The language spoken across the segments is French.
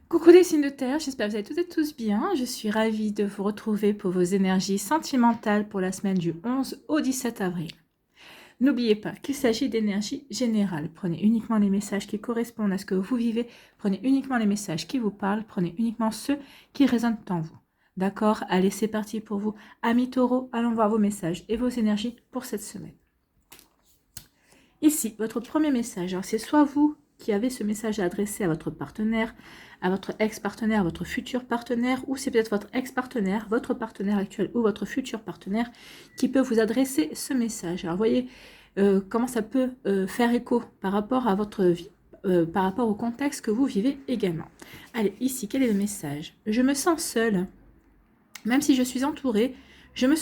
Coucou les signes de terre, j'espère que vous allez toutes et tous bien. Je suis ravie de vous retrouver pour vos énergies sentimentales pour la semaine du 11 au 17 avril. N'oubliez pas qu'il s'agit d'énergie générale. Prenez uniquement les messages qui correspondent à ce que vous vivez. Prenez uniquement les messages qui vous parlent. Prenez uniquement ceux qui résonnent en vous. D'accord? Allez, c'est parti pour vous. Amis taureaux, allons voir vos messages et vos énergies pour cette semaine. Ici, votre premier message, c'est soit vous qui avez ce message à adresser à votre partenaire, à votre ex-partenaire, votre futur partenaire, ou c'est peut-être votre ex-partenaire, votre partenaire actuel ou votre futur partenaire qui peut vous adresser ce message. Alors, voyez comment ça peut faire écho par rapport à votre vie, par rapport au contexte que vous vivez également. Allez, ici, quel est le message? Je me sens seule, même si je suis entourée. Je me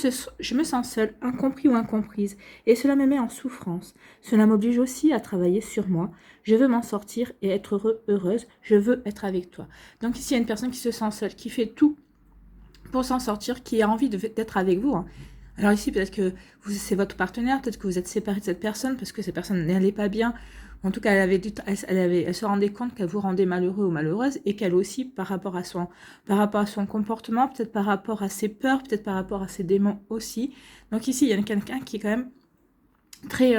sens seule, incompris ou incomprise, et cela me met en souffrance. Cela m'oblige aussi à travailler sur moi. Je veux m'en sortir et être heureuse. Je veux être avec toi. Donc ici, il y a une personne qui se sent seule, qui fait tout pour s'en sortir, qui a envie d'être avec vous. Alors ici, peut-être que c'est votre partenaire, peut-être que vous êtes séparé de cette personne parce que cette personne n'allait pas bien. En tout cas, elle se rendait compte qu'elle vous rendait malheureux ou malheureuse et qu'elle aussi, par rapport à son comportement, peut-être par rapport à ses peurs, peut-être par rapport à ses démons aussi. Donc ici, il y a quelqu'un qui est quand même très,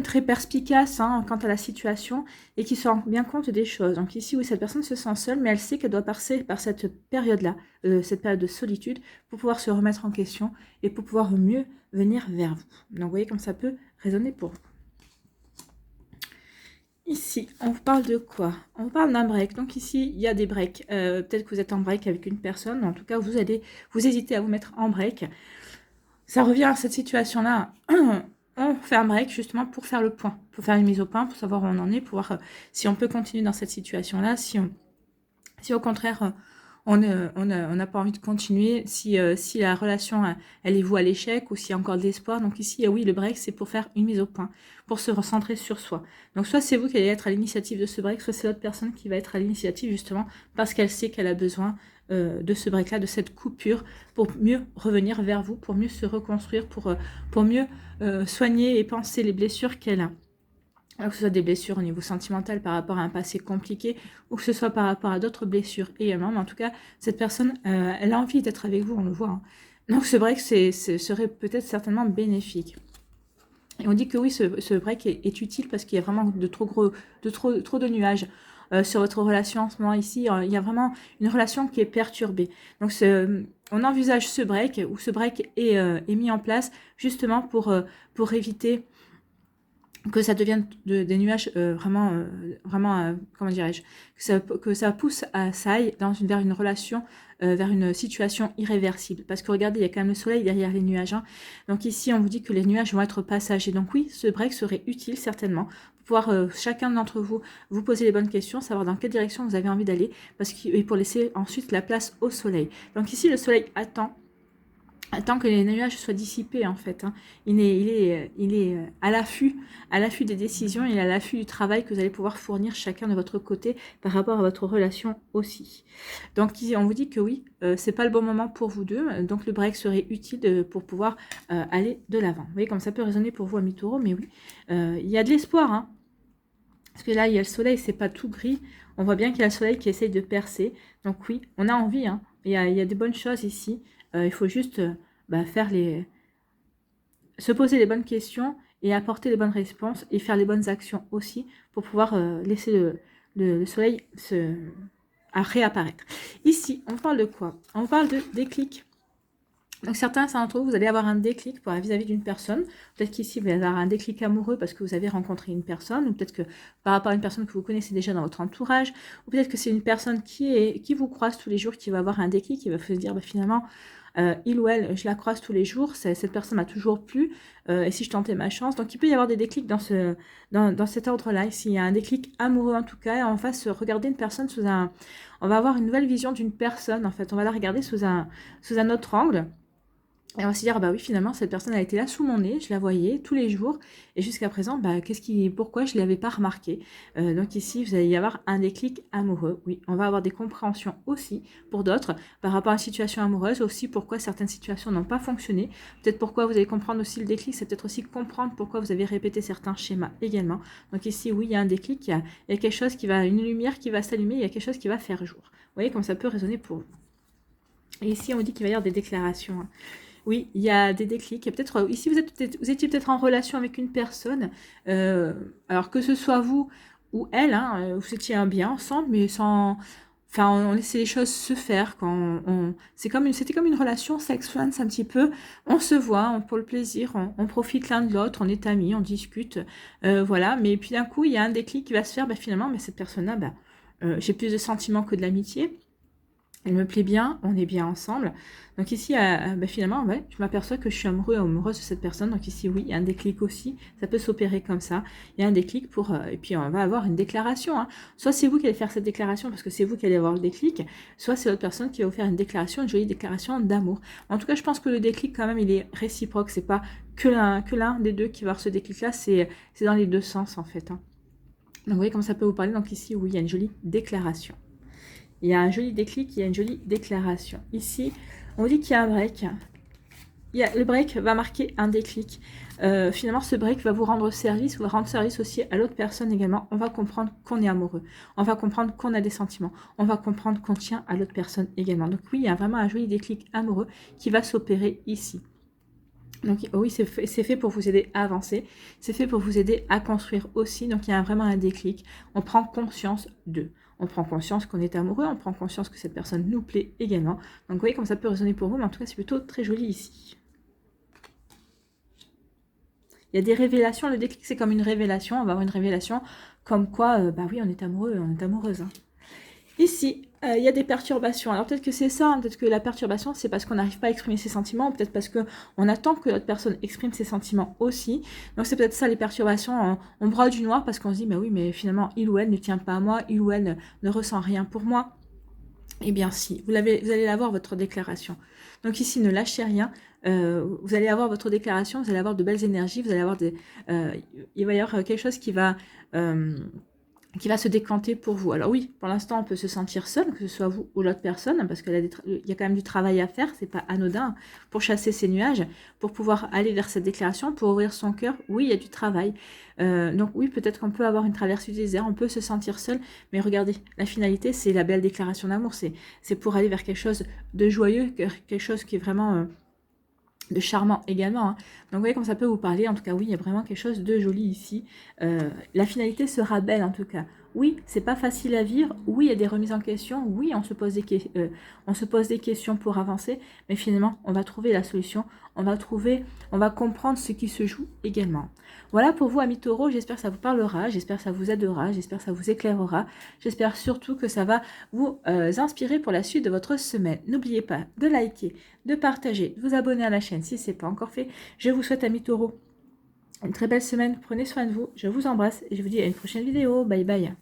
très perspicace quant à la situation et qui se rend bien compte des choses. Donc ici, oui, cette personne se sent seule, mais elle sait qu'elle doit passer par cette période-là, cette période de solitude, pour pouvoir se remettre en question et pour pouvoir mieux venir vers vous. Donc vous voyez comme ça peut résonner pour vous. Ici, on vous parle de quoi? On vous parle d'un break. Donc ici, il y a des breaks. Peut-être que vous êtes en break avec une personne. En tout cas, vous hésitez à vous mettre en break. Ça revient à cette situation-là. On fait un break justement pour faire le point, pour faire une mise au point, pour savoir où on en est, pour voir si on peut continuer dans cette situation-là, si au contraire on n'a pas envie de continuer, si la relation elle est vouée à l'échec ou s'il y a encore de l'espoir. Donc ici, oui, le break c'est pour faire une mise au point, pour se recentrer sur soi. Donc soit c'est vous qui allez être à l'initiative de ce break, soit c'est l'autre personne qui va être à l'initiative justement parce qu'elle sait qu'elle a besoin de ce break-là, de cette coupure, pour mieux revenir vers vous, pour mieux se reconstruire, pour mieux soigner et penser les blessures qu'elle a. Alors que ce soit des blessures au niveau sentimental par rapport à un passé compliqué, ou que ce soit par rapport à d'autres blessures également. Mais en tout cas, cette personne, elle a envie d'être avec vous, on le voit. Donc ce break serait peut-être certainement bénéfique. Et on dit que oui, ce break est utile parce qu'il y a vraiment trop de nuages sur votre relation en ce moment ici. Il y a vraiment une relation qui est perturbée. Donc on envisage ce break, ou ce break est mis en place justement pour éviter que ça devienne des nuages vraiment, comment dirais-je, que ça pousse à ça aille vers une relation, vers une situation irréversible. Parce que regardez, il y a quand même le soleil derrière les nuages. Donc ici, on vous dit que les nuages vont être passagers. Donc oui, ce break serait utile certainement pour pouvoir chacun d'entre vous vous poser les bonnes questions, savoir dans quelle direction vous avez envie d'aller, et pour laisser ensuite la place au soleil. Donc ici, le soleil attend que les nuages soient dissipés en fait. Il est à l'affût des décisions, il est à l'affût du travail que vous allez pouvoir fournir chacun de votre côté par rapport à votre relation aussi. Donc on vous dit que oui, c'est pas le bon moment pour vous deux, donc le break serait utile pour pouvoir aller de l'avant. Vous voyez comme ça peut résonner pour vous, amis taureaux, mais oui, il y a de l'espoir, parce que là il y a le soleil, c'est pas tout gris, on voit bien qu'il y a le soleil qui essaye de percer, donc oui, on a envie, il y a des bonnes choses ici. Il faut juste se poser les bonnes questions et apporter les bonnes réponses et faire les bonnes actions aussi pour pouvoir laisser le soleil réapparaître. Ici, on parle de quoi? On parle de déclic. Donc certains d'entre vous, vous allez avoir un déclic vis-à-vis d'une personne. Peut-être qu'ici, vous allez avoir un déclic amoureux parce que vous avez rencontré une personne, ou peut-être que par rapport à une personne que vous connaissez déjà dans votre entourage, ou peut-être que c'est une personne qui vous croise tous les jours, qui va avoir un déclic, qui va se dire finalement, il ou elle, je la croise tous les jours, cette personne m'a toujours plu, et si je tentais ma chance. Donc il peut y avoir des déclics dans cet ordre-là. S'il y a un déclic amoureux en tout cas, on va se regarder une personne on va avoir une nouvelle vision d'une personne en fait, on va la regarder sous un autre angle. Et on va se dire, ah bah oui, finalement, cette personne a été là sous mon nez, je la voyais tous les jours, et jusqu'à présent, bah, pourquoi je ne l'avais pas remarqué. Donc ici, vous allez y avoir un déclic amoureux. Oui, on va avoir des compréhensions aussi pour d'autres, par rapport à une situation amoureuse, aussi pourquoi certaines situations n'ont pas fonctionné. Peut-être pourquoi vous allez comprendre aussi le déclic, c'est peut-être aussi comprendre pourquoi vous avez répété certains schémas également. Donc ici, oui, il y a un déclic, il y a quelque chose une lumière qui va s'allumer, il y a quelque chose qui va faire jour. Vous voyez comme ça peut résonner pour vous. Et ici, on dit qu'il va y avoir des déclarations, hein. Oui, il y a des déclics. Et peut-être ici, vous étiez peut-être en relation avec une personne. Alors que ce soit vous ou elle, hein, vous étiez bien ensemble, mais sans. Enfin, on laissait les choses se faire c'était comme une relation sex friends un petit peu. On se voit pour le plaisir, on profite l'un de l'autre, on est amis, on discute, voilà. Mais puis d'un coup, il y a un déclic qui va se faire. Bah, finalement, mais cette personne-là, bah, j'ai plus de sentiments que de l'amitié. Elle me plaît bien, on est bien ensemble. Donc ici, bah finalement, ouais, je m'aperçois que je suis amoureux ou amoureuse de cette personne. Donc ici, oui, il y a un déclic aussi. Ça peut s'opérer comme ça. Il y a un déclic et puis on va avoir une déclaration, hein. Soit c'est vous qui allez faire cette déclaration parce que c'est vous qui allez avoir le déclic, soit c'est l'autre personne qui va vous faire une déclaration, une jolie déclaration d'amour. En tout cas, je pense que le déclic, quand même, il est réciproque. C'est pas que l'un des deux qui va avoir ce déclic-là. C'est dans les deux sens, en fait, hein. Donc vous voyez comment ça peut vous parler. Donc ici, oui, il y a une jolie déclaration. Il y a un joli déclic, il y a une jolie déclaration. Ici, on dit qu'il y a un break. Le break va marquer un déclic. Finalement, ce break va vous rendre service, va rendre service aussi à l'autre personne également. On va comprendre qu'on est amoureux. On va comprendre qu'on a des sentiments. On va comprendre qu'on tient à l'autre personne également. Donc oui, il y a vraiment un joli déclic amoureux qui va s'opérer ici. Donc oui, c'est fait pour vous aider à avancer. C'est fait pour vous aider à construire aussi. Donc il y a vraiment un déclic. On prend conscience d'eux. On prend conscience qu'on est amoureux, on prend conscience que cette personne nous plaît également. Donc vous voyez comme ça peut résonner pour vous, mais en tout cas c'est plutôt très joli ici. Il y a des révélations, le déclic c'est comme une révélation, on va avoir une révélation comme quoi, bah oui on est amoureux, on est amoureuse, hein. Ici, il y a des perturbations. Alors peut-être que c'est ça, hein, peut-être que la perturbation, c'est parce qu'on n'arrive pas à exprimer ses sentiments, peut-être parce qu'on attend que l'autre personne exprime ses sentiments aussi. Donc c'est peut-être ça les perturbations. On broie du noir parce qu'on se dit, mais oui, mais finalement, il ou elle ne tient pas à moi, il ou elle ne ressent rien pour moi. Eh bien si, vous allez avoir votre déclaration. Donc ici, ne lâchez rien. Vous allez avoir votre déclaration, vous allez avoir de belles énergies, vous allez avoir il va y avoir quelque chose qui va se décanter pour vous. Alors oui, pour l'instant, on peut se sentir seul, que ce soit vous ou l'autre personne, parce qu'il y a quand même du travail à faire, c'est pas anodin, pour chasser ces nuages, pour pouvoir aller vers cette déclaration, pour ouvrir son cœur. Oui, il y a du travail. Donc oui, peut-être qu'on peut avoir une traversée du désert, on peut se sentir seul, mais regardez, la finalité, c'est la belle déclaration d'amour, c'est pour aller vers quelque chose de joyeux, quelque chose qui est vraiment de charmant également, hein. Donc vous voyez comme ça peut vous parler. En tout cas oui, il y a vraiment quelque chose de joli ici. La finalité sera belle en tout cas. Oui, c'est pas facile à vivre. Oui, il y a des remises en question. Oui, on se pose des questions pour avancer, mais finalement on va trouver la solution. On va comprendre ce qui se joue également. Voilà pour vous amis taureaux, j'espère que ça vous parlera, j'espère que ça vous aidera, j'espère que ça vous éclairera, j'espère surtout que ça va vous inspirer pour la suite de votre semaine. N'oubliez pas de liker, de partager, de vous abonner à la chaîne si ce n'est pas encore fait. Je vous souhaite, amis taureaux, une très belle semaine. Prenez soin de vous. Je vous embrasse et je vous dis à une prochaine vidéo. Bye bye.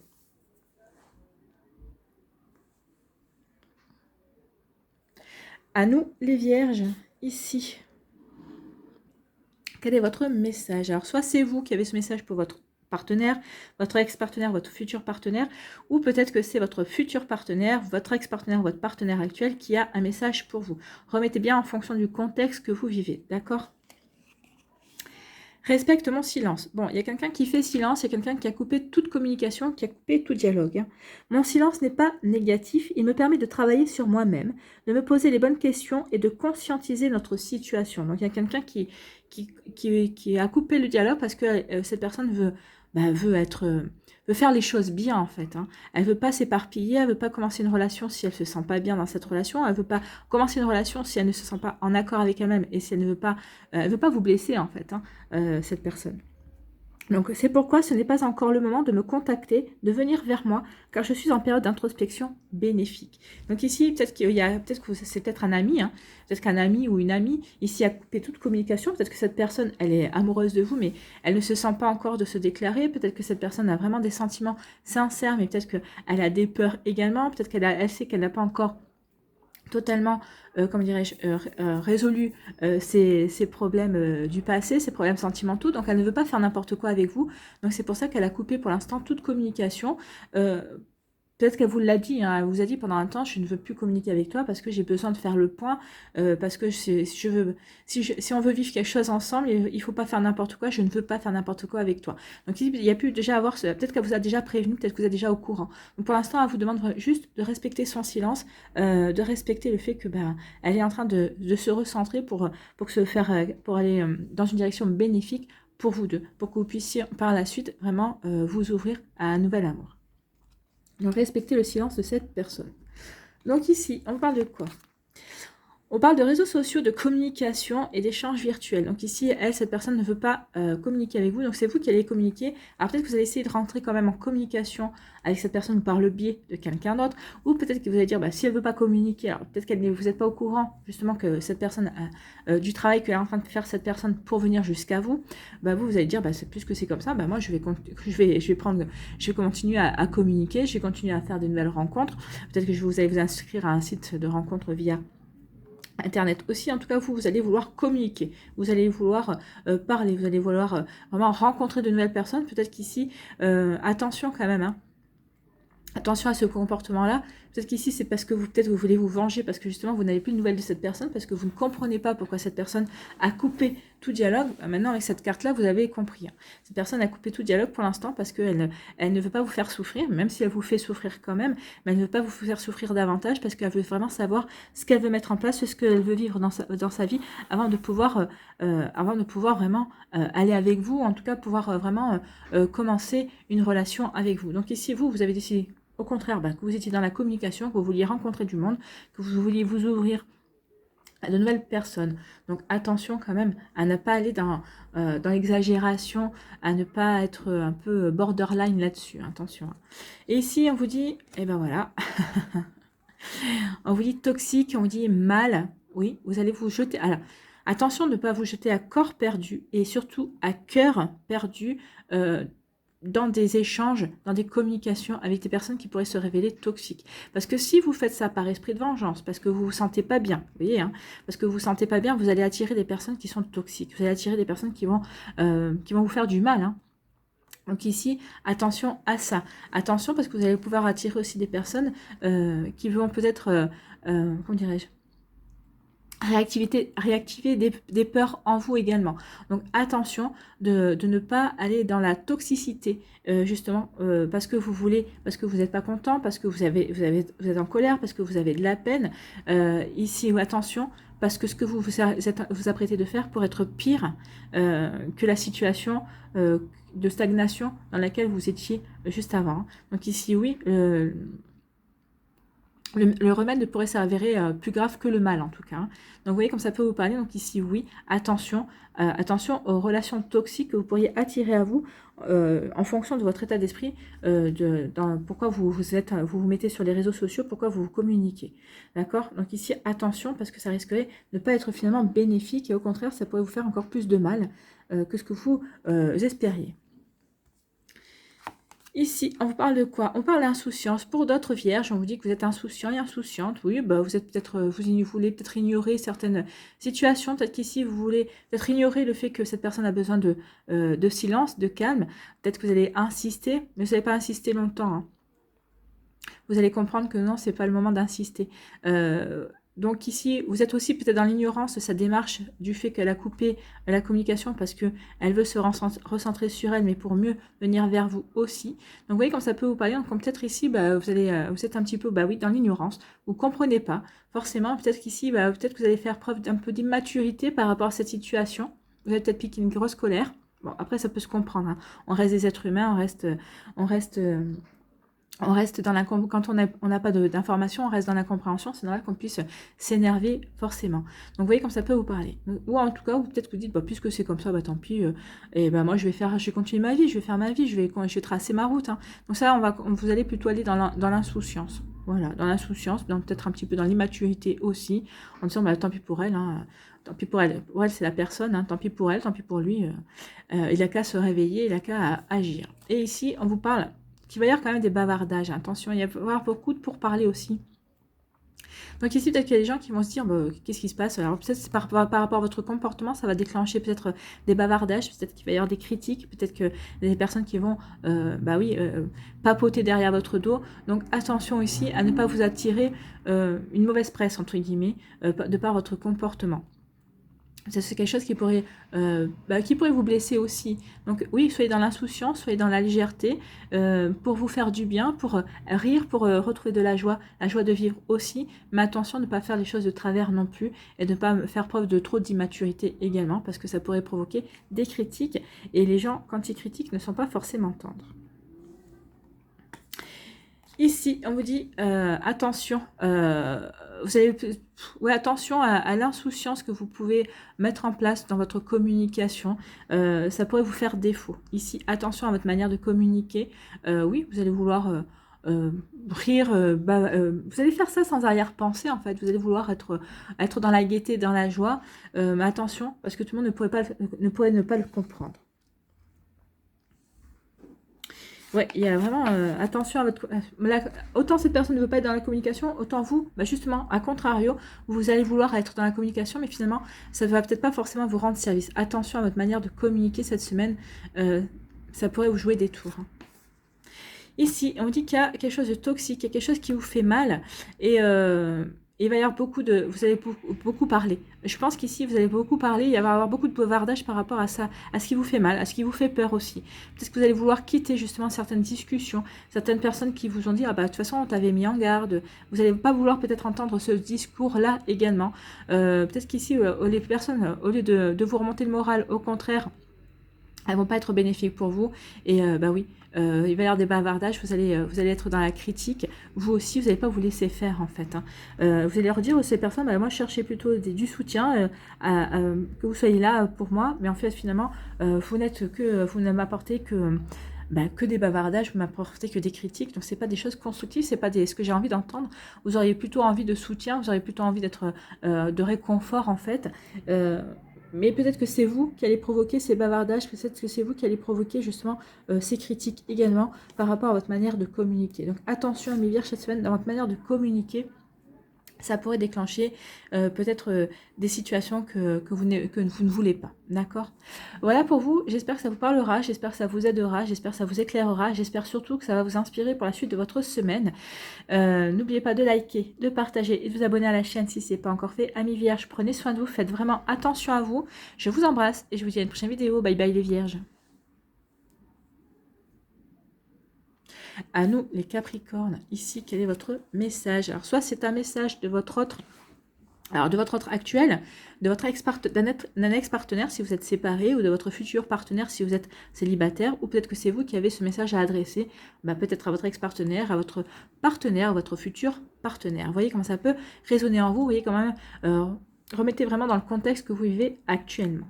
À nous, les vierges, ici. Quel est votre message? Alors, soit c'est vous qui avez ce message pour votre partenaire, votre ex-partenaire, votre futur partenaire, ou peut-être que c'est votre futur partenaire, votre ex-partenaire, votre partenaire actuel qui a un message pour vous. Remettez bien en fonction du contexte que vous vivez, d'accord? Respecte mon silence. Bon, il y a quelqu'un qui fait silence, il y a quelqu'un qui a coupé toute communication, qui a coupé tout dialogue, hein. Mon silence n'est pas négatif, il me permet de travailler sur moi-même, de me poser les bonnes questions et de conscientiser notre situation. Donc il y a quelqu'un qui a coupé le dialogue parce que cette personne veut faire les choses bien en fait, hein. Elle veut pas s'éparpiller, elle veut pas commencer une relation si elle se sent pas bien dans cette relation, elle veut pas commencer une relation si elle ne se sent pas en accord avec elle-même et si elle veut pas vous blesser en fait, hein, cette personne. Donc c'est pourquoi ce n'est pas encore le moment de me contacter, de venir vers moi, car je suis en période d'introspection bénéfique. Donc ici, peut-être que c'est peut-être un ami, hein, peut-être qu'un ami ou une amie ici a coupé toute communication, peut-être que cette personne, elle est amoureuse de vous, mais elle ne se sent pas encore de se déclarer, peut-être que cette personne a vraiment des sentiments sincères, mais peut-être qu'elle a des peurs également, peut-être elle sait qu'elle n'a pas encore totalement, comment dirais-je, résolu ses problèmes du passé, ses problèmes sentimentaux. Donc, elle ne veut pas faire n'importe quoi avec vous. Donc, c'est pour ça qu'elle a coupé pour l'instant toute communication. Peut-être qu'elle vous l'a dit, hein, elle vous a dit pendant un temps, je ne veux plus communiquer avec toi parce que j'ai besoin de faire le point, parce que si on veut vivre quelque chose ensemble, il ne faut pas faire n'importe quoi, je ne veux pas faire n'importe quoi avec toi. Donc il y a pu déjà avoir, peut-être qu'elle vous a déjà prévenu, peut-être que vous êtes déjà au courant. Donc pour l'instant, elle vous demande juste de respecter son silence, de respecter le fait que elle est en train de se recentrer pour aller dans une direction bénéfique pour vous deux, pour que vous puissiez par la suite vraiment vous ouvrir à un nouvel amour. Donc, respectez le silence de cette personne. Donc ici, on parle de quoi? On parle de réseaux sociaux, de communication et d'échanges virtuels. Donc ici, cette personne ne veut pas communiquer avec vous. Donc c'est vous qui allez communiquer. Alors peut-être que vous allez essayer de rentrer quand même en communication avec cette personne par le biais de quelqu'un d'autre. Ou peut-être que vous allez dire, si elle ne veut pas communiquer, alors peut-être que vous n'êtes pas au courant justement que cette personne a du travail qu'elle est en train de faire cette personne pour venir jusqu'à vous. Vous allez dire, c'est plus que c'est comme ça. Moi, je vais continuer à communiquer. Je vais continuer à faire de nouvelles rencontres. Peut-être que vous allez vous inscrire à un site de rencontres via Internet aussi. En tout cas, vous allez vouloir communiquer, vous allez vouloir parler, vous allez vouloir vraiment rencontrer de nouvelles personnes. Peut-être qu'ici, attention quand même, hein. Attention à ce comportement-là. Peut-être qu'ici, c'est parce que vous voulez vous venger, parce que justement, vous n'avez plus de nouvelles de cette personne, parce que vous ne comprenez pas pourquoi cette personne a coupé tout dialogue. Maintenant, avec cette carte-là, vous avez compris. Hein. Cette personne a coupé tout dialogue pour l'instant parce qu'elle ne veut pas vous faire souffrir, même si elle vous fait souffrir quand même, mais elle ne veut pas vous faire souffrir davantage parce qu'elle veut vraiment savoir ce qu'elle veut mettre en place, ce qu'elle veut vivre dans sa vie avant de pouvoir vraiment aller avec vous, en tout cas pouvoir vraiment commencer une relation avec vous. Donc ici, vous avez décidé au contraire, que vous étiez dans la communication, que vous vouliez rencontrer du monde, que vous vouliez vous ouvrir à de nouvelles personnes. Donc attention quand même à ne pas aller dans l'exagération, à ne pas être un peu borderline là-dessus. Attention. Et ici, on vous dit, voilà, on vous dit toxique, on vous dit mal. Oui, vous allez vous jeter. Alors, attention de ne pas vous jeter à corps perdu et surtout à cœur perdu. Dans des échanges, dans des communications avec des personnes qui pourraient se révéler toxiques. Parce que si vous faites ça par esprit de vengeance, parce que vous vous sentez pas bien, vous voyez, hein, parce que vous vous sentez pas bien, vous allez attirer des personnes qui sont toxiques, vous allez attirer des personnes qui vont vous faire du mal. Hein. Donc ici, attention à ça. Attention parce que vous allez pouvoir attirer aussi des personnes qui vont peut-être, comment dirais-je, réactiver des peurs en vous également. Donc attention de ne pas aller dans la toxicité, justement, parce que vous n'êtes pas content, parce que vous êtes en colère, parce que vous avez de la peine. Ici, attention, parce que ce que vous apprêtez de faire pourrait être pire que la situation de stagnation dans laquelle vous étiez juste avant. Donc ici, oui, le remède ne pourrait s'avérer plus grave que le mal, en tout cas. Hein. Donc, vous voyez comme ça peut vous parler. Donc, ici, oui, attention aux relations toxiques que vous pourriez attirer à vous en fonction de votre état d'esprit, pourquoi vous vous mettez sur les réseaux sociaux, pourquoi vous vous communiquez. D'accord? Donc, ici, attention, parce que ça risquerait de ne pas être finalement bénéfique et au contraire, ça pourrait vous faire encore plus de mal que ce que vous espériez. Ici, on vous parle de quoi? On parle d'insouciance. Pour d'autres vierges, on vous dit que vous êtes insouciant et insouciante. Oui, vous êtes peut-être, vous voulez peut-être ignorer certaines situations. Peut-être qu'ici, vous voulez peut-être ignorer le fait que cette personne a besoin de silence, de calme. Peut-être que vous allez insister, mais vous n'allez pas insister longtemps. Hein. Vous allez comprendre que non, c'est pas le moment d'insister. Donc ici, vous êtes aussi peut-être dans l'ignorance de sa démarche du fait qu'elle a coupé la communication parce qu'elle veut se recentrer sur elle, mais pour mieux venir vers vous aussi. Donc vous voyez comme ça peut vous parler. Donc peut-être ici, vous êtes un petit peu dans l'ignorance. Vous ne comprenez pas forcément. Peut-être qu'ici, peut-être que vous allez faire preuve d'un peu d'immaturité par rapport à cette situation. Vous avez peut-être piqué une grosse colère. Bon, après, ça peut se comprendre. Hein. On reste des êtres humains, on reste dans quand on n'a pas d'informations, on reste dans l'incompréhension, c'est normal qu'on puisse s'énerver forcément. Donc vous voyez comme ça peut vous parler. Ou en tout cas, ou peut-être que vous dites, puisque c'est comme ça, tant pis, moi je vais continuer ma vie, je vais faire ma vie, je vais tracer ma route. Hein. Donc ça, vous allez plutôt aller dans l'insouciance. Voilà, dans l'insouciance, peut-être un petit peu dans l'immaturité aussi, en disant, tant pis pour elle, hein, tant pis pour elle. Pour elle, c'est la personne, hein, tant pis pour elle, tant pis pour lui. Il n'a qu'à se réveiller, il n'a qu'à agir. Et ici, on vous parle qu'il va y avoir quand même des bavardages. Attention, il va y avoir beaucoup de pourparlers aussi. Donc ici, peut-être qu'il y a des gens qui vont se dire, bah, qu'est-ce qui se passe? Alors peut-être par rapport à votre comportement, ça va déclencher peut-être des bavardages, peut-être qu'il va y avoir des critiques, peut-être que des personnes qui vont, bah oui, papoter derrière votre dos. Donc attention ici à ne pas vous attirer une mauvaise presse, entre guillemets, de par votre comportement. C'est quelque chose qui pourrait vous blesser aussi. Donc oui, soyez dans l'insouciance, soyez dans la légèreté, pour vous faire du bien, pour rire, pour retrouver de la joie de vivre aussi. Mais attention de ne pas faire les choses de travers non plus et de ne pas faire preuve de trop d'immaturité également, parce que ça pourrait provoquer des critiques. Et les gens, quand ils critiquent, ne sont pas forcément tendres. Ici, on vous dit attention, attention à l'insouciance que vous pouvez mettre en place dans votre communication. Ça pourrait vous faire défaut. Ici, attention à votre manière de communiquer. Oui, vous allez vouloir rire, vous allez faire ça sans arrière-pensée en fait. Vous allez vouloir être dans la gaieté, dans la joie. Mais attention, parce que tout le monde ne pourrait ne pas le comprendre. Ouais, il y a vraiment attention à votre... autant cette personne ne veut pas être dans la communication, autant vous, bah justement, à contrario, vous allez vouloir être dans la communication, mais finalement, ça ne va peut-être pas forcément vous rendre service. Attention à votre manière de communiquer cette semaine, ça pourrait vous jouer des tours. Hein. Ici, on dit qu'il y a quelque chose de toxique, il y a quelque chose qui vous fait mal, et il va y avoir vous allez beaucoup parler. Je pense qu'ici, vous allez beaucoup parler, il va y avoir beaucoup de bavardage par rapport à ça, à ce qui vous fait mal, à ce qui vous fait peur aussi. Peut-être que vous allez vouloir quitter justement certaines discussions, certaines personnes qui vous ont dit, ah bah de toute façon, on t'avait mis en garde. Vous n'allez pas vouloir peut-être entendre ce discours-là également. Peut-être qu'ici, les personnes, au lieu de vous remonter le moral, au contraire, elles vont pas être bénéfiques pour vous. Et bah oui, il va y avoir des bavardages, vous allez être dans la critique. Vous aussi, vous n'allez pas vous laisser faire en fait. Hein. Vous allez leur dire à ces personnes, bah, moi je cherchais plutôt du soutien, que vous soyez là pour moi. Mais en fait, finalement, vous ne m'apportez que des bavardages, vous m'apportez que des critiques, donc c'est pas des choses constructives, c'est pas ce que j'ai envie d'entendre. Vous auriez plutôt envie de soutien, vous auriez plutôt envie d'être de réconfort en fait. Mais peut-être que c'est vous qui allez provoquer ces bavardages, peut-être que c'est vous qui allez provoquer justement ces critiques également par rapport à votre manière de communiquer. Donc attention à mes vierges cette semaine dans votre manière de communiquer. Ça pourrait déclencher peut-être des situations que vous ne voulez pas. D'accord? Voilà pour vous. J'espère que ça vous parlera. J'espère que ça vous aidera. J'espère que ça vous éclairera. J'espère surtout que ça va vous inspirer pour la suite de votre semaine. N'oubliez pas de liker, de partager et de vous abonner à la chaîne si ce n'est pas encore fait. Amis vierges, prenez soin de vous. Faites vraiment attention à vous. Je vous embrasse et je vous dis à une prochaine vidéo. Bye bye les vierges. À nous, les Capricornes, ici, quel est votre message? Alors, soit c'est un message de votre autre actuel, de votre d'un ex-partenaire si vous êtes séparé, ou de votre futur partenaire si vous êtes célibataire, ou peut-être que c'est vous qui avez ce message à adresser, peut-être à votre ex-partenaire, à votre partenaire, à votre futur partenaire. Vous voyez comment ça peut résonner en vous, vous voyez quand même, remettez vraiment dans le contexte que vous vivez actuellement.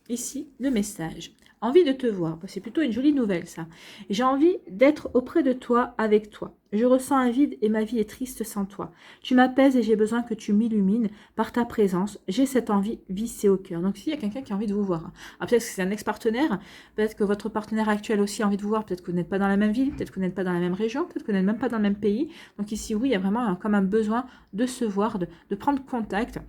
Ici, le message. Envie de te voir, c'est plutôt une jolie nouvelle ça. J'ai envie d'être auprès de toi, avec toi. Je ressens un vide et ma vie est triste sans toi. Tu m'apaises et j'ai besoin que tu m'illumines par ta présence. J'ai cette envie vissée au cœur. Donc, s'il y a quelqu'un qui a envie de vous voir, peut-être que c'est un ex-partenaire, peut-être que votre partenaire actuel aussi a envie de vous voir, peut-être que vous n'êtes pas dans la même ville, peut-être que vous n'êtes pas dans la même région, peut-être que vous n'êtes même pas dans le même pays. Donc ici, oui, il y a vraiment comme un besoin de se voir, de prendre contact.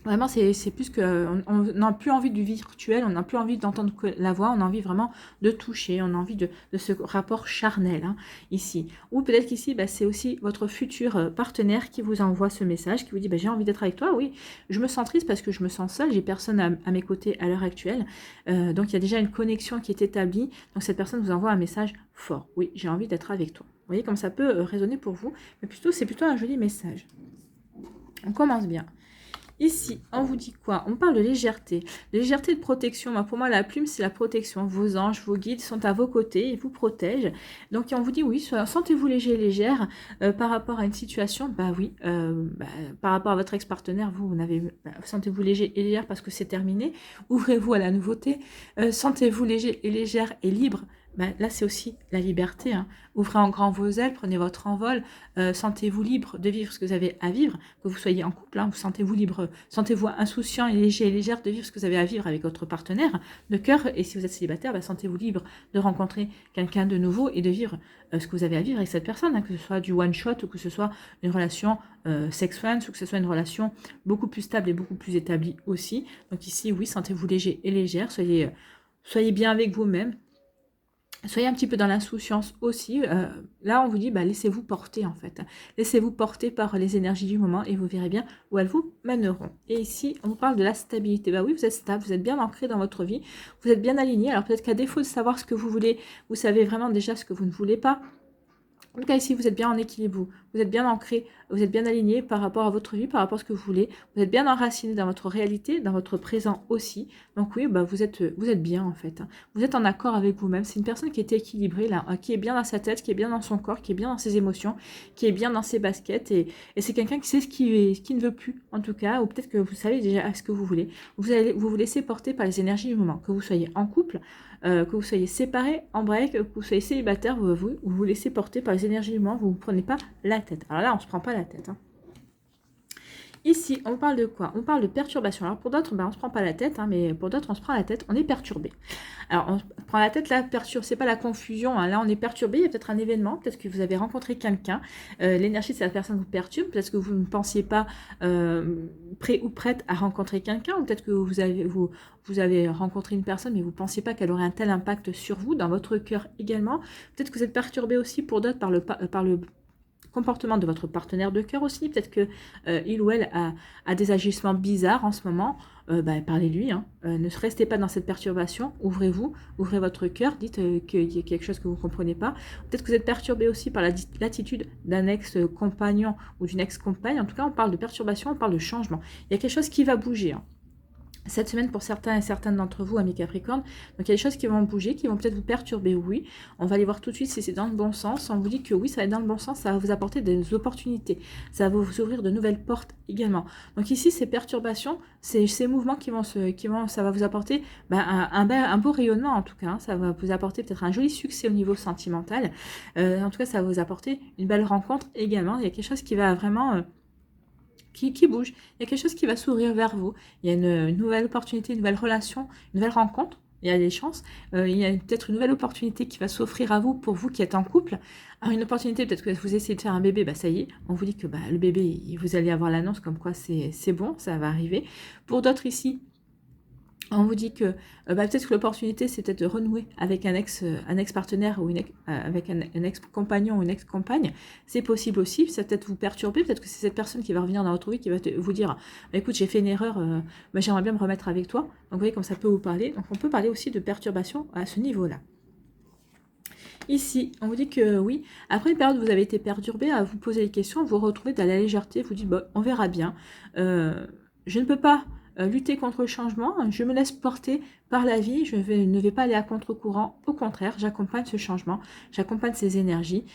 Vraiment, c'est plus que... On n'a plus envie du virtuel, on n'a plus envie d'entendre la voix, on a envie vraiment de toucher, on a envie de ce rapport charnel, hein, ici. Ou peut-être qu'ici, c'est aussi votre futur partenaire qui vous envoie ce message, qui vous dit, j'ai envie d'être avec toi, oui, je me sens triste parce que je me sens seule, j'ai personne à mes côtés à l'heure actuelle. Donc, il y a déjà une connexion qui est établie. Donc, cette personne vous envoie un message fort. Oui, j'ai envie d'être avec toi. Vous voyez comme ça peut résonner pour vous. Mais c'est plutôt un joli message. On commence bien. Ici, on vous dit quoi? On parle de légèreté. Légèreté de protection. Pour moi, la plume, c'est la protection. Vos anges, vos guides sont à vos côtés. Ils vous protègent. Donc, on vous dit oui, sentez-vous léger et légère par rapport à une situation. Oui. Par rapport à votre ex-partenaire, sentez-vous léger et légère parce que c'est terminé. Ouvrez-vous à la nouveauté. Sentez-vous léger et légère et libre ben, là, c'est aussi la liberté. Hein. Ouvrez en grand vos ailes, prenez votre envol, sentez-vous libre de vivre ce que vous avez à vivre, que vous soyez en couple, hein, vous sentez-vous libre, sentez-vous insouciant et léger et légère de vivre ce que vous avez à vivre avec votre partenaire de cœur. Et si vous êtes célibataire, ben, sentez-vous libre de rencontrer quelqu'un de nouveau et de vivre ce que vous avez à vivre avec cette personne, hein, que ce soit du one-shot ou que ce soit une relation sex-friends ou que ce soit une relation beaucoup plus stable et beaucoup plus établie aussi. Donc ici, oui, sentez-vous léger et légère, soyez bien avec vous-même. Soyez un petit peu dans l'insouciance aussi. Là, on vous dit, bah, laissez-vous porter en fait. Laissez-vous porter par les énergies du moment et vous verrez bien où elles vous mèneront. Et ici, on vous parle de la stabilité. Bah oui, vous êtes stable, vous êtes bien ancré dans votre vie, vous êtes bien aligné. Alors peut-être qu'à défaut de savoir ce que vous voulez, vous savez vraiment déjà ce que vous ne voulez pas. En tout cas, ici, vous êtes bien en équilibre, vous êtes bien ancré, vous êtes bien aligné par rapport à votre vie, par rapport à ce que vous voulez. Vous êtes bien enraciné dans votre réalité, dans votre présent aussi. Donc oui, bah, vous êtes bien en fait. Vous êtes en accord avec vous-même. C'est une personne qui est équilibrée, là, qui est bien dans sa tête, qui est bien dans son corps, qui est bien dans ses émotions, qui est bien dans ses baskets. Et c'est quelqu'un qui sait ce qu'il ne veut plus, en tout cas. Ou peut-être que vous savez déjà ce que vous voulez. Vous vous laissez porter par les énergies du moment. Que vous soyez en couple, que vous soyez séparés, en break, que vous soyez célibataire, vous laissez porter par les énergies du moment, vous ne prenez pas la tête. Alors là, on ne se prend pas la tête. Hein. Ici, on parle de quoi? On parle de perturbation. Alors pour d'autres, ben, on ne se prend pas la tête, hein, mais pour d'autres, on se prend la tête, on est perturbé. Alors on se prend la tête, là, c'est pas la confusion, hein, là on est perturbé, il y a peut-être un événement, peut-être que vous avez rencontré quelqu'un, l'énergie de cette personne vous perturbe, peut-être que vous ne pensiez pas prêt ou prête à rencontrer quelqu'un, ou peut-être que vous avez rencontré une personne, mais vous ne pensiez pas qu'elle aurait un tel impact sur vous, dans votre cœur également. Peut-être que vous êtes perturbé aussi pour d'autres par le comportement de votre partenaire de cœur aussi. Peut-être que il ou elle a des agissements bizarres en ce moment. Bah, parlez-lui. Hein. Ne restez pas dans cette perturbation. Ouvrez-vous, ouvrez votre cœur. Dites qu'il y a quelque chose que vous ne comprenez pas. Peut-être que vous êtes perturbé aussi par l'attitude d'un ex-compagnon ou d'une ex-compagne. En tout cas, on parle de perturbation, on parle de changement. Il y a quelque chose qui va bouger. Hein. Cette semaine pour certains et certaines d'entre vous, amis Capricorne. Donc il y a des choses qui vont bouger, qui vont peut-être vous perturber, oui. On va aller voir tout de suite si c'est dans le bon sens. On vous dit que oui, ça va être dans le bon sens, ça va vous apporter des opportunités. Ça va vous ouvrir de nouvelles portes également. Donc ici, ces perturbations, ces mouvements ça va vous apporter un beau rayonnement en tout cas. Hein. Ça va vous apporter peut-être un joli succès au niveau sentimental. En tout cas, ça va vous apporter une belle rencontre également. Il y a quelque chose qui va vraiment... Qui bouge. Il y a quelque chose qui va s'ouvrir vers vous. Il y a une nouvelle opportunité, une nouvelle relation, une nouvelle rencontre. Il y a des chances. Il y a peut-être une nouvelle opportunité qui va s'offrir à vous pour vous qui êtes en couple. Alors une opportunité, peut-être que vous essayez de faire un bébé, bah ça y est, on vous dit que le bébé, vous allez avoir l'annonce comme quoi c'est bon, ça va arriver. Pour d'autres ici, on vous dit que peut-être que l'opportunité, c'est peut-être de renouer avec un ex-partenaire ou avec un ex-compagnon ou une ex-compagne. C'est possible aussi, ça peut-être vous perturber, peut-être que c'est cette personne qui va revenir dans votre vie, qui va vous dire écoute, j'ai fait une erreur, mais j'aimerais bien me remettre avec toi. Donc vous voyez comme ça peut vous parler. Donc on peut parler aussi de perturbation à ce niveau-là. Ici, on vous dit que oui, après une période où vous avez été perturbé, à vous poser des questions, vous retrouvez de la légèreté, vous dites on verra bien. Je ne peux pas lutter contre le changement, je me laisse porter par la vie, ne vais pas aller à contre-courant, au contraire, j'accompagne ce changement, j'accompagne ces énergies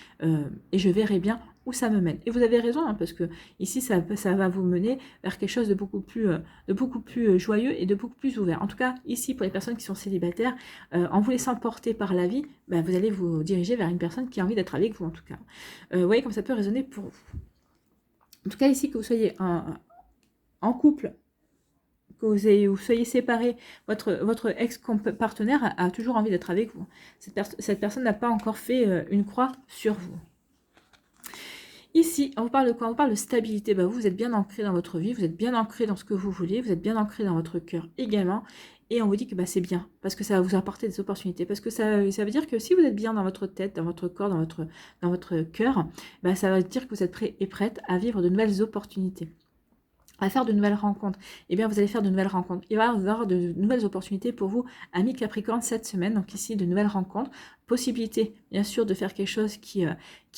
et je verrai bien où ça me mène. Et vous avez raison, hein, parce que ici, ça va vous mener vers quelque chose de beaucoup plus joyeux et de beaucoup plus ouvert. En tout cas, ici, pour les personnes qui sont célibataires, en vous laissant porter par la vie, vous allez vous diriger vers une personne qui a envie d'être avec vous, en tout cas. Vous voyez comme ça peut résonner pour vous. En tout cas, ici, que vous soyez en couple, que vous soyez séparés, votre ex-partenaire a toujours envie d'être avec vous. Cette personne n'a pas encore fait une croix sur vous. Ici, on vous parle de quoi? On vous parle de stabilité. Vous êtes bien ancré dans votre vie, vous êtes bien ancré dans ce que vous voulez, vous êtes bien ancré dans votre cœur également. Et on vous dit que c'est bien, parce que ça va vous apporter des opportunités. Parce que ça veut dire que si vous êtes bien dans votre tête, dans votre corps, dans votre cœur, ça veut dire que vous êtes prêt et prête à vivre de nouvelles opportunités, à faire de nouvelles rencontres. Eh bien, vous allez faire de nouvelles rencontres. Il va y avoir de nouvelles opportunités pour vous, amis Capricorne, cette semaine. Donc ici, de nouvelles rencontres. Possibilité, bien sûr, de faire quelque chose qui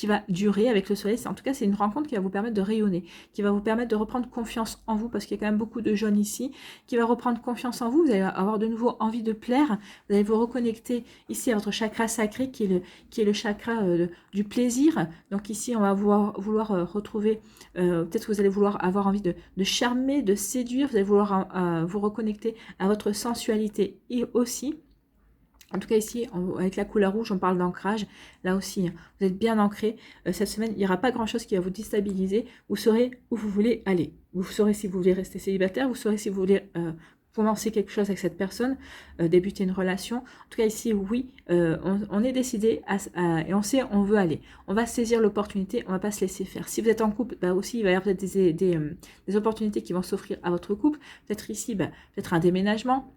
va durer avec le soleil. En tout cas, c'est une rencontre qui va vous permettre de rayonner, qui va vous permettre de reprendre confiance en vous, parce qu'il y a quand même beaucoup de jeunes ici, qui va reprendre confiance en vous. Vous allez avoir de nouveau envie de plaire. Vous allez vous reconnecter ici à votre chakra sacré, qui est le chakra du plaisir. Donc ici, on va vouloir retrouver, peut-être que vous allez vouloir avoir envie de charmer, de séduire. Vous allez vouloir vous reconnecter à votre sensualité et aussi En tout cas ici, avec la couleur rouge, on parle d'ancrage. Là aussi, vous êtes bien ancré. Cette semaine, il n'y aura pas grand-chose qui va vous déstabiliser. Vous saurez où vous voulez aller. Vous saurez si vous voulez rester célibataire. Vous saurez si vous voulez commencer quelque chose avec cette personne, débuter une relation. En tout cas ici, oui, on est décidé et on sait où on veut aller. On va saisir l'opportunité, on ne va pas se laisser faire. Si vous êtes en couple, bah aussi, il va y avoir peut-être des opportunités qui vont s'offrir à votre couple. Peut-être ici, peut-être un déménagement.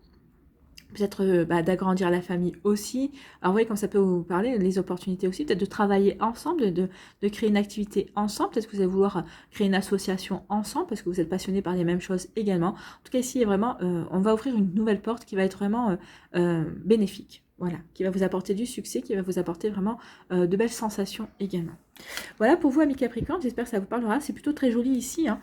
Peut-être d'agrandir la famille aussi. Alors, vous voyez, comme ça peut vous parler, les opportunités aussi, peut-être de travailler ensemble, de créer une activité ensemble. Peut-être que vous allez vouloir créer une association ensemble parce que vous êtes passionnés par les mêmes choses également. En tout cas, ici, vraiment, on va ouvrir une nouvelle porte qui va être vraiment bénéfique. Voilà, qui va vous apporter du succès, qui va vous apporter vraiment de belles sensations également. Voilà pour vous, amis Capricorne, j'espère que ça vous parlera. C'est plutôt très joli ici, hein.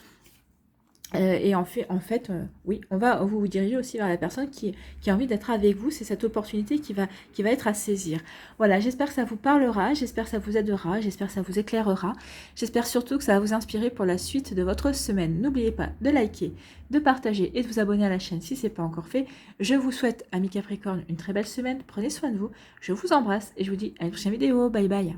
Et en fait, oui, on va vous diriger aussi vers la personne qui a envie d'être avec vous. C'est cette opportunité qui va être à saisir. Voilà, j'espère que ça vous parlera, j'espère que ça vous aidera, j'espère que ça vous éclairera. J'espère surtout que ça va vous inspirer pour la suite de votre semaine. N'oubliez pas de liker, de partager et de vous abonner à la chaîne si ce n'est pas encore fait. Je vous souhaite, amis Capricorne, une très belle semaine. Prenez soin de vous. Je vous embrasse et je vous dis à une prochaine vidéo. Bye bye.